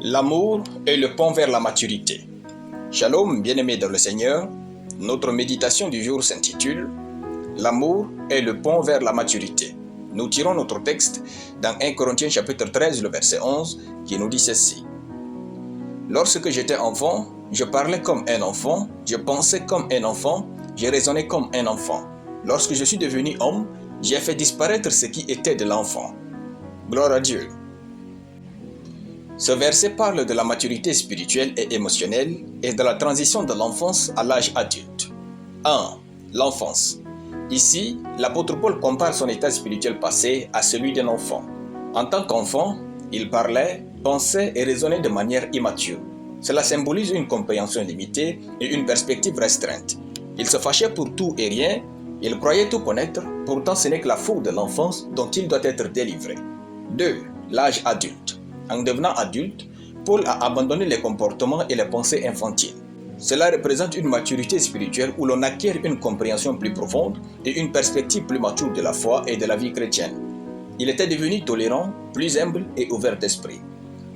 L'amour est le pont vers la maturité. Shalom, bien-aimés dans le Seigneur. Notre méditation du jour s'intitule « L'amour est le pont vers la maturité ». Nous tirons notre texte dans 1 Corinthiens chapitre 13, le verset 11, qui nous dit ceci. « Lorsque j'étais enfant, je parlais comme un enfant, je pensais comme un enfant, je raisonnais comme un enfant. Lorsque je suis devenu homme, j'ai fait disparaître ce qui était de l'enfant. » Gloire à Dieu. Ce verset parle de la maturité spirituelle et émotionnelle et de la transition de l'enfance à l'âge adulte. 1. L'enfance. Ici, l'apôtre Paul compare son état spirituel passé à celui d'un enfant. En tant qu'enfant, il parlait, pensait et raisonnait de manière immature. Cela symbolise une compréhension limitée et une perspective restreinte. Il se fâchait pour tout et rien, il croyait tout connaître, pourtant ce n'est que la faute de l'enfance dont il doit être délivré. 2. L'âge adulte. En devenant adulte, Paul a abandonné les comportements et les pensées infantiles. Cela représente une maturité spirituelle où l'on acquiert une compréhension plus profonde et une perspective plus mature de la foi et de la vie chrétienne. Il était devenu tolérant, plus humble et ouvert d'esprit.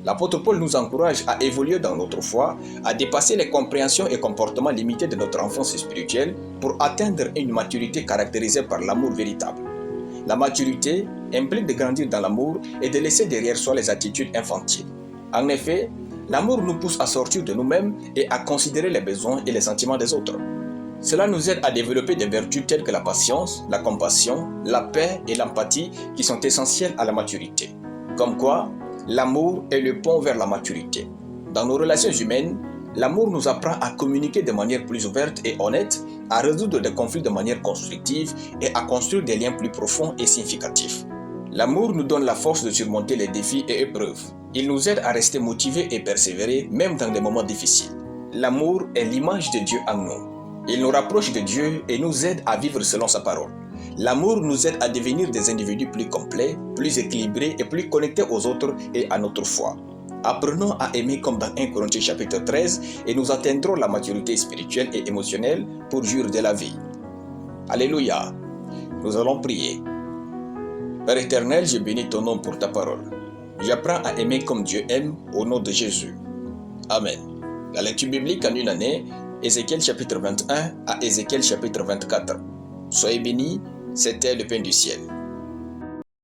L'apôtre Paul nous encourage à évoluer dans notre foi, à dépasser les compréhensions et comportements limités de notre enfance spirituelle pour atteindre une maturité caractérisée par l'amour véritable. La maturité implique de grandir dans l'amour et de laisser derrière soi les attitudes infantiles. En effet, l'amour nous pousse à sortir de nous-mêmes et à considérer les besoins et les sentiments des autres. Cela nous aide à développer des vertus telles que la patience, la compassion, la paix et l'empathie qui sont essentielles à la maturité. Comme quoi, l'amour est le pont vers la maturité. Dans nos relations humaines, l'amour nous apprend à communiquer de manière plus ouverte et honnête, à résoudre des conflits de manière constructive et à construire des liens plus profonds et significatifs. L'amour nous donne la force de surmonter les défis et épreuves. Il nous aide à rester motivés et persévérer même dans des moments difficiles. L'amour est l'image de Dieu en nous. Il nous rapproche de Dieu et nous aide à vivre selon sa parole. L'amour nous aide à devenir des individus plus complets, plus équilibrés et plus connectés aux autres et à notre foi. Apprenons à aimer comme dans 1 Corinthiens chapitre 13 et nous atteindrons la maturité spirituelle et émotionnelle pour jouir de la vie. Alléluia. Nous allons prier. Père éternel, je bénis ton nom pour ta parole. J'apprends à aimer comme Dieu aime au nom de Jésus. Amen. La lecture biblique en une année, Ézéchiel chapitre 21 à Ézéchiel chapitre 24. Soyez bénis, c'était le pain du ciel.